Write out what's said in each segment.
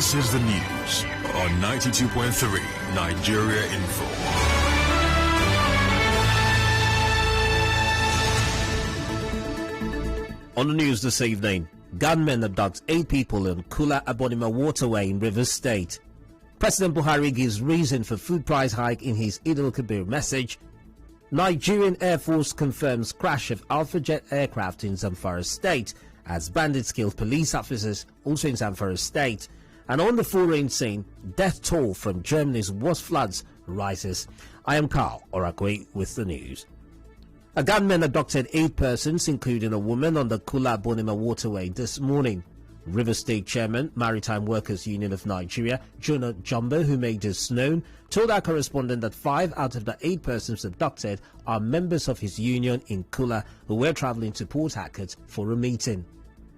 This is the news on 92.3 Nigeria Info. On the news this evening, gunmen abduct 8 people in Kula Abonima Waterway in Rivers State. President Buhari gives reason for food price hike in his Eid al-Kabir message. Nigerian Air Force confirms crash of Alpha Jet aircraft in Zamfara State as bandits kill police officers also in Zamfara State. And on the foreign scene, death toll from Germany's worst floods rises. I am Carl Orakwue with the news. A gunman abducted 8 persons, including a woman, on the Kula Bonima Waterway this morning. River State Chairman, Maritime Workers Union of Nigeria, Jonah Jumbo, who made this known, told our correspondent that 5 out of the 8 persons abducted are members of his union in Kula who were traveling to Port Harcourt for a meeting.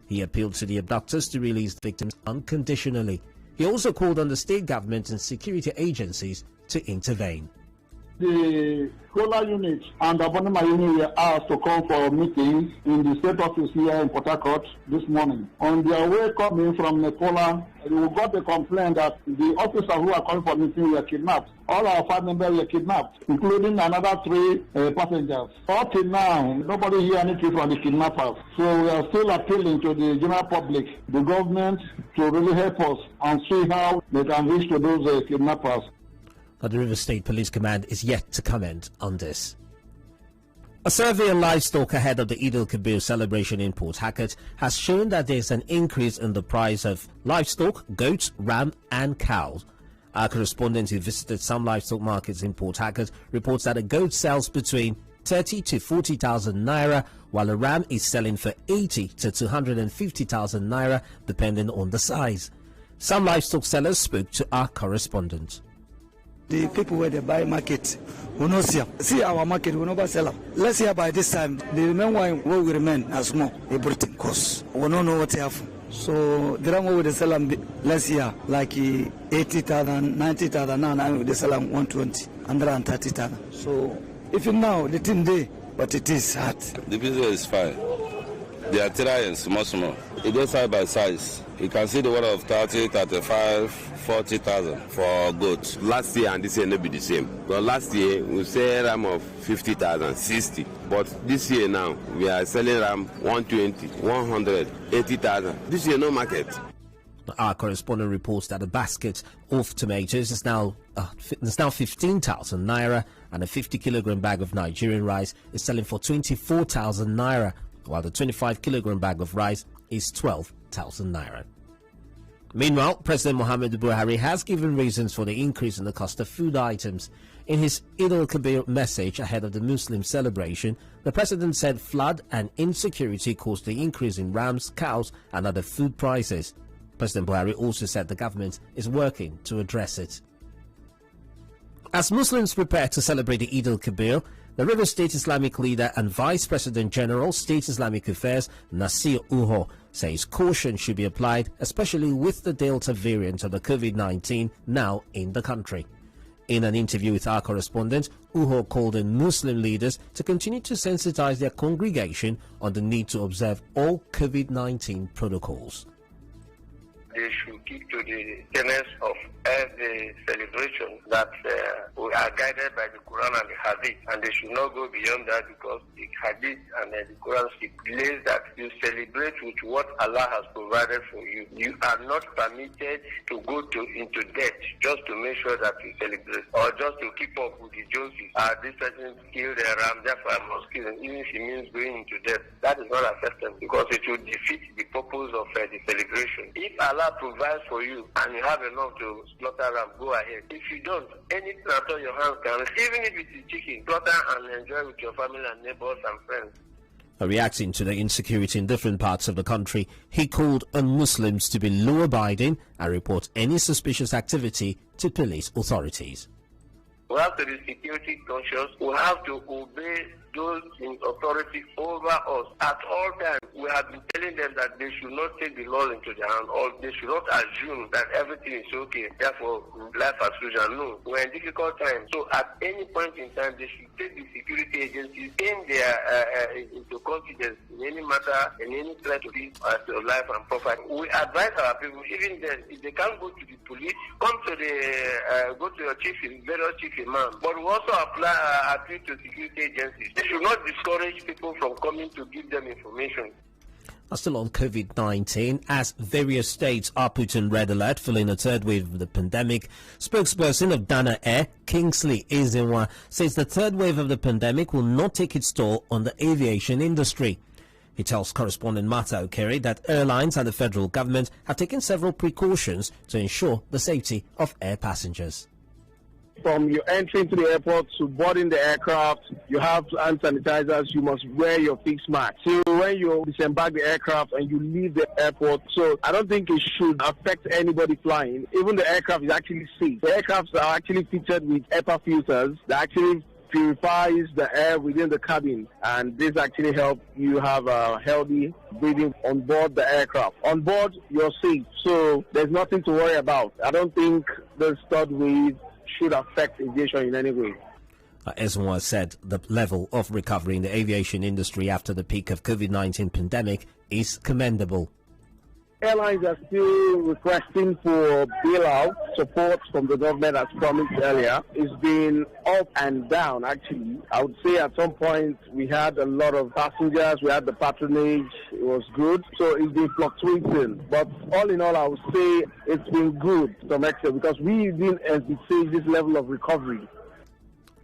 He appealed to the abductors to release victims unconditionally. He also called on the state government and security agencies to intervene. The Kola unit and the Abonima unit were asked to come for meetings in the state office here in Port Harcourt this morning. On their way coming from Kola, we got a complaint that the officers who are coming for meeting were kidnapped. All our 5 members were kidnapped, including another 3 passengers. Up till now, nobody hear anything from the kidnappers. So we are still appealing to the general public, the government, to really help us and see how they can reach to those kidnappers. The River State Police Command is yet to comment on this. A survey on livestock ahead of the Eid al-Kabir celebration in Port Harcourt has shown that there is an increase in the price of livestock, goats, ram and cows. Our correspondent who visited some livestock markets in Port Harcourt reports that a goat sells between 30 to 40,000 naira, while a ram is selling for 80 to 250,000 naira, depending on the size. Some livestock sellers spoke to our correspondent. The people where they buy market will not see them. See our market will never sell them. Let's say by this time, the remain one will remain as more. Everything costs. We don't know what they have. So the one will sell them last year like 80,000, 90,000. Now they sell them 120, 130,000. So if now the thing there, but it is hard. The business is fine. They are trying small. It goes side by size. You can see the order of 30, 35, 40,000 for goats. Last year and this year will be the same. But last year we sell ram of 50,000, 60. But this year now we are selling ram 120, 100, 80,000. This year no market. Our correspondent reports that a basket of tomatoes is now 15,000 naira, and a 50-kilogram bag of Nigerian rice is selling for 24,000 naira, while the 25-kilogram bag of rice is 12,000 naira. Meanwhile, President Muhammad Buhari has given reasons for the increase in the cost of food items. In his Eid al-Kabir message ahead of the Muslim celebration, the president said flood and insecurity caused the increase in rams, cows and other food prices. President Buhari also said the government is working to address it. As Muslims prepare to celebrate the Eid al-Kabir, the River State Islamic leader and Vice President General, State Islamic Affairs, Nasir Uho, says caution should be applied, especially with the Delta variant of the COVID-19 now in the country. In an interview with our correspondent, Uho called on Muslim leaders to continue to sensitize their congregation on the need to observe all COVID-19 protocols. They should keep to the tenets of every celebration that we are guided by the Quran and the Hadith, and they should not go beyond that, because the Hadith and the Quran stipulates that you celebrate with what Allah has provided for you. You are not permitted to go into debt just to make sure that you celebrate, or just to keep up with the Joneses. This person killed a ram, therefore I must kill him, even if it means going into debt. That is not acceptable, because it will defeat the purpose of the celebration. If Allah provides for you and you have enough to slaughter ram, go ahead. If you don't, anything at all your hands can, even if it is chicken, slaughter and enjoy with your family and neighbors and friends. Reacting to the insecurity in different parts of the country, he called on Muslims to be law-abiding and report any suspicious activity to police authorities. We have to be security conscious. We have to obey those in authority over us at all times. We have been telling them that they should not take the law into their hand, or they should not assume that everything is okay, therefore life as usual. No, we're in difficult times. So at any point in time, they should take the security agencies in their into confidence in any matter, in any threat to peace, life and property. We advise our people, even then, if they can't go to the police, come to the go to your chief, various chief imam. But we also appeal to security agencies. They should not discourage people from coming to give them information. Still on COVID-19, as various states are put in red alert following a third wave of the pandemic, spokesperson of Dana Air, Kingsley Ezenwa, says the third wave of the pandemic will not take its toll on the aviation industry. He tells correspondent Martha Okere that airlines and the federal government have taken several precautions to ensure the safety of air passengers. From your entry into the airport to boarding the aircraft, you have hand sanitizers, you must wear your face mask. So when you disembark the aircraft and you leave the airport, so I don't think it should affect anybody flying. Even the aircraft is actually safe. The aircrafts are actually fitted with HEPA filters that actually purifies the air within the cabin, and this actually helps you have a healthy breathing on board the aircraft. On board, you're safe, so there's nothing to worry about. I don't think the third wave should affect aviation in any way. Ezenwa said the level of recovery in the aviation industry after the peak of COVID-19 pandemic is commendable. Airlines are still requesting for bailout support from the government as promised earlier. It's been up and down, actually. I would say at some point we had a lot of passengers, we had the patronage, it was good. So it's been fluctuating. But all in all, I would say it's been good to some extent because we didn't envisage this level of recovery.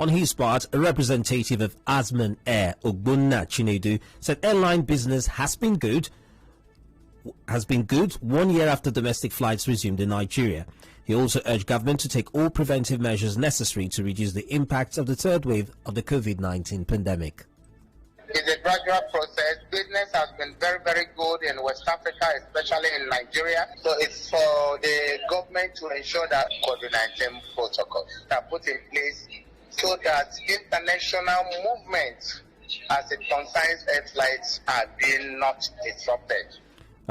On his part, a representative of Asman Air, Ogbonna Chinedu, said airline business has been good 1 year after domestic flights resumed in Nigeria. He also urged government to take all preventive measures necessary to reduce the impact of the third wave of the COVID-19 pandemic. It's a gradual process. Business has been very, very good in West Africa, especially in Nigeria. So it's for the government to ensure that COVID-19 protocols are put in place so that international movement as it concerns air flights are being not disrupted.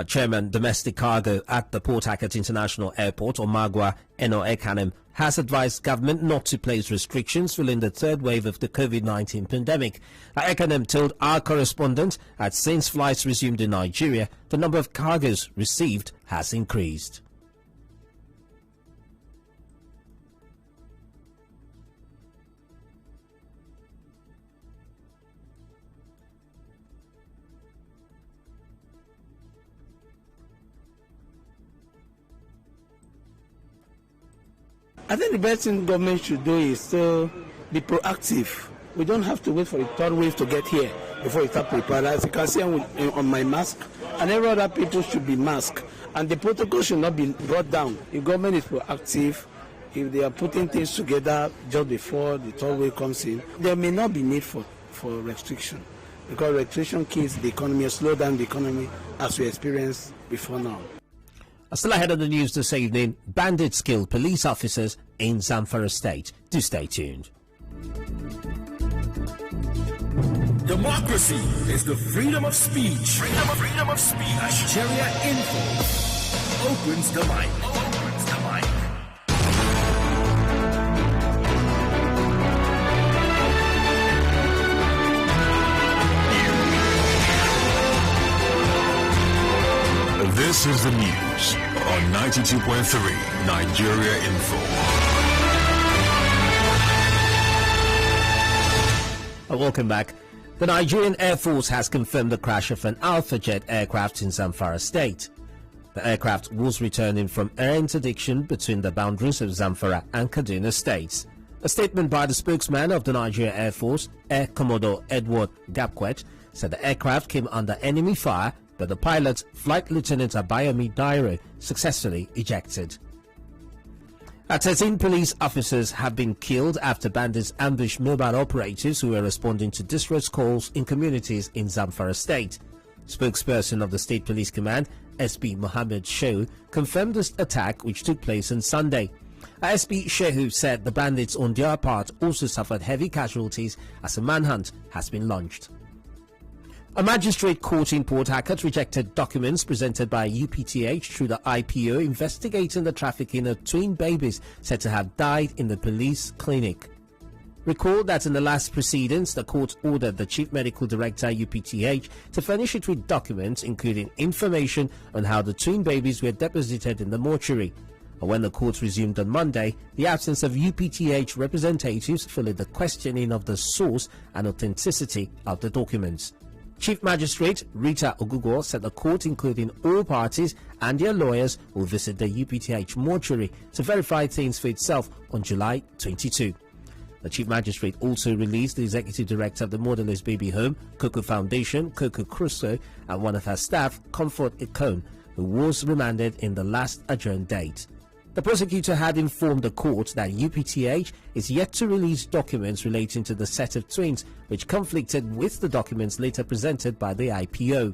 Chairman Domestic Cargo at the Port Harcourt International Airport, Omagwa Eno Ekanem, has advised government not to place restrictions following the third wave of the COVID-19 pandemic. Ekanem told our correspondent that since flights resumed in Nigeria, the number of cargoes received has increased. I think the best thing government should do is to be proactive. We don't have to wait for the third wave to get here before we start preparing. As you can see on my mask, and every other people should be masked. And the protocol should not be brought down. If government is proactive, if they are putting things together just before the third wave comes in, there may not be need for restriction. Because restriction kills the economy, slow down the economy as we experienced before now. Still ahead of the news this evening, bandits kill police officers in Zamfara State. Do stay tuned. Democracy is the freedom of speech. Freedom of speech. Nigeria Info opens the mic. This is the news on 92.3 Nigeria Info. Welcome back. The Nigerian Air Force has confirmed the crash of an Alpha Jet aircraft in Zamfara State. The aircraft was returning from air interdiction between the boundaries of Zamfara and Kaduna states. A statement by the spokesman of the Nigerian Air Force, Air Commodore Edward Gapquet, said the aircraft came under enemy fire, but the pilot, Flight Lieutenant Abayomi Dairo, successfully ejected. 13 police officers have been killed after bandits ambushed mobile operators who were responding to distress calls in communities in Zamfara State. Spokesperson of the State Police Command, SP Mohammed Shehu, confirmed this attack which took place on Sunday. SP Shehu said the bandits on their part also suffered heavy casualties as a manhunt has been launched. A magistrate court in Port Harcourt rejected documents presented by UPTH through the IPO investigating the trafficking of twin babies said to have died in the police clinic. Recall that in the last proceedings, the court ordered the Chief Medical Director UPTH to furnish it with documents including information on how the twin babies were deposited in the mortuary. But when the court resumed on Monday, the absence of UPTH representatives followed the questioning of the source and authenticity of the documents. Chief Magistrate Rita Ogugo said the court, including all parties and their lawyers, will visit the UPTH mortuary to verify things for itself on July 22. The Chief Magistrate also released the Executive Director of the Motherless Baby Home, Coco Foundation, Coco Crusoe, and one of her staff, Comfort Ikone, who was remanded in the last adjourned date. The prosecutor had informed the court that UPTH is yet to release documents relating to the set of twins, which conflicted with the documents later presented by the IPO.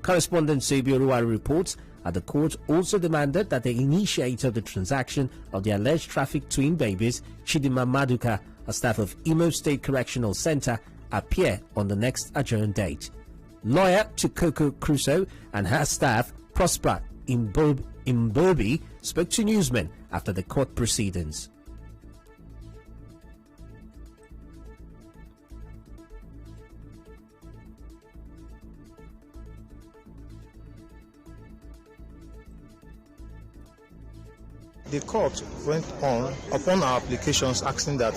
Correspondent Sebi Oruwari reports that the court also demanded that the initiator of the transaction of the alleged trafficked twin babies, Chidima Maduka, a staff of Imo State Correctional Center, appear on the next adjourned date. Lawyer to Coco Crusoe and her staff, Prosper Imbobi, spoke to newsmen after the court proceedings. The court went on upon our applications asking that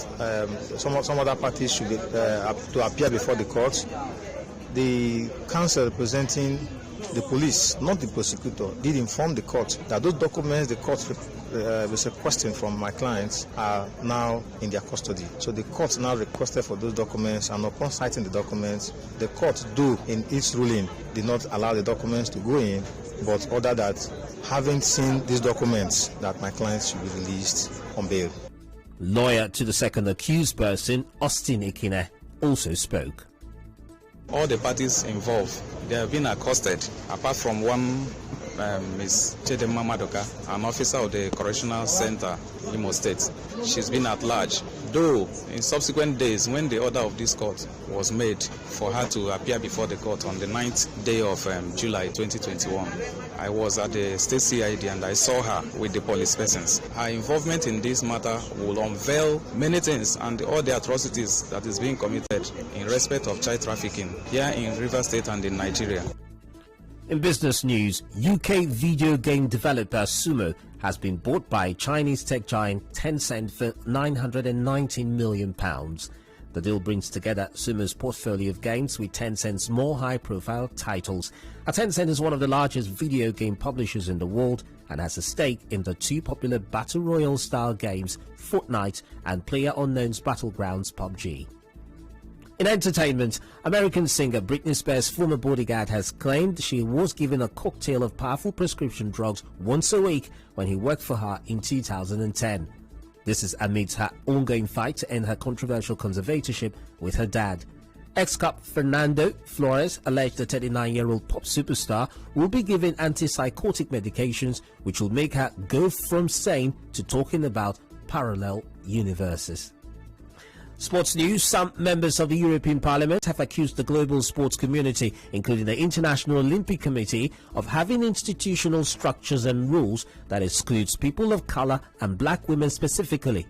some other parties should be, to appear before the court. The counsel representing the police, not the prosecutor, did inform the court that those documents the court was requesting from my clients are now in their custody. So the court now requested for those documents, and upon citing the documents, the court, though in its ruling, did not allow the documents to go in, but ordered that, having seen these documents, that my clients should be released on bail. Lawyer to the second accused person, Austin Ikine, also spoke. All the parties involved, they have been accosted, apart from one Ms. Chidima Maduka, an officer of the Correctional Center, Imo State. She's been at large, though in subsequent days, when the order of this court was made for her to appear before the court on the 9th day of July 2021, I was at the State CID and I saw her with the police persons. Her involvement in this matter will unveil many things and all the atrocities that is being committed in respect of child trafficking here in Rivers State and in Nigeria. In business news, UK video game developer Sumo has been bought by Chinese tech giant Tencent for £919 million. The deal brings together Sumo's portfolio of games with Tencent's more high-profile titles. Tencent is one of the largest video game publishers in the world and has a stake in the two popular Battle Royale-style games Fortnite and PlayerUnknown's Battlegrounds PUBG. In entertainment, American singer Britney Spears' former bodyguard has claimed she was given a cocktail of powerful prescription drugs once a week when he worked for her in 2010. This is amidst her ongoing fight to end her controversial conservatorship with her dad. Ex-cop Fernando Flores alleged the 39-year-old pop superstar will be given antipsychotic medications which will make her go from sane to talking about parallel universes. Sports news. Some members of the European Parliament have accused the global sports community, including the International Olympic Committee, of having institutional structures and rules that excludes people of color and black women specifically.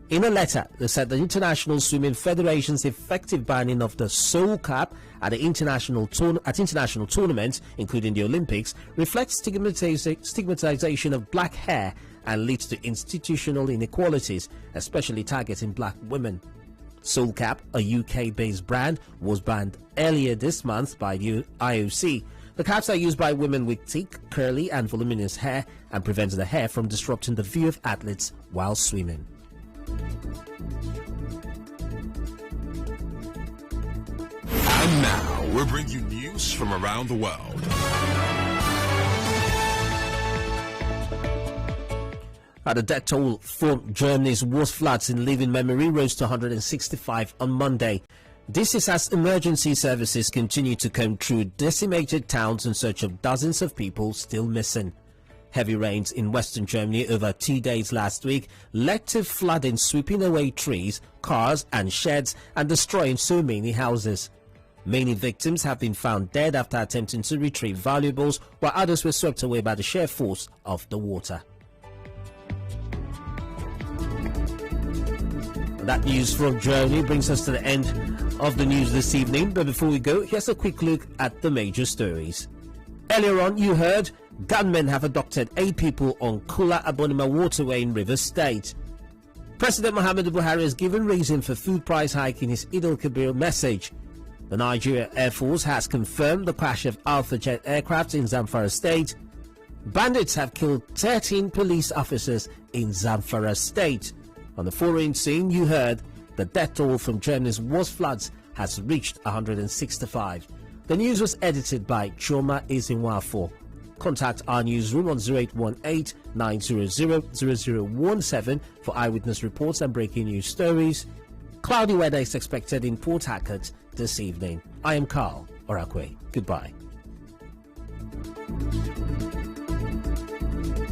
In a letter, they said the International Swimming Federation's effective banning of the soul cap at international tournaments, including the Olympics, reflects stigmatization of black hair and leads to institutional inequalities, especially targeting black women. Soul Cap, a UK-based brand, was banned earlier this month by the IOC. The caps are used by women with thick, curly and voluminous hair and prevents the hair from disrupting the view of athletes while swimming. And now we'll bring you news from around the world. The death toll from Germany's worst floods in living memory rose to 165 on Monday. This is as emergency services continue to comb through decimated towns in search of dozens of people still missing. Heavy rains in western Germany over 2 days last week led to flooding, sweeping away trees, cars and sheds and destroying so many houses. Many victims have been found dead after attempting to retrieve valuables, while others were swept away by the sheer force of the water. That news from Germany brings us to the end of the news this evening, but before we go, here's a quick look at the major stories. Earlier on, you heard gunmen have abducted 8 people on Kula Abonima Waterway in Rivers State. President Muhammadu Buhari has given reason for food price hike in his Eid al-Kabir message. The Nigeria Air Force has confirmed the crash of Alpha Jet aircraft in Zamfara State. Bandits have killed 13 police officers in Zamfara State. On the foreign scene, you heard the death toll from Germany's worst floods has reached 165. The news was edited by Choma Ezinwafo. Contact our newsroom on 0818-900-0017 for eyewitness reports and breaking news stories. Cloudy weather is expected in Port Harcourt this evening. I am Carl Orakwue. Goodbye.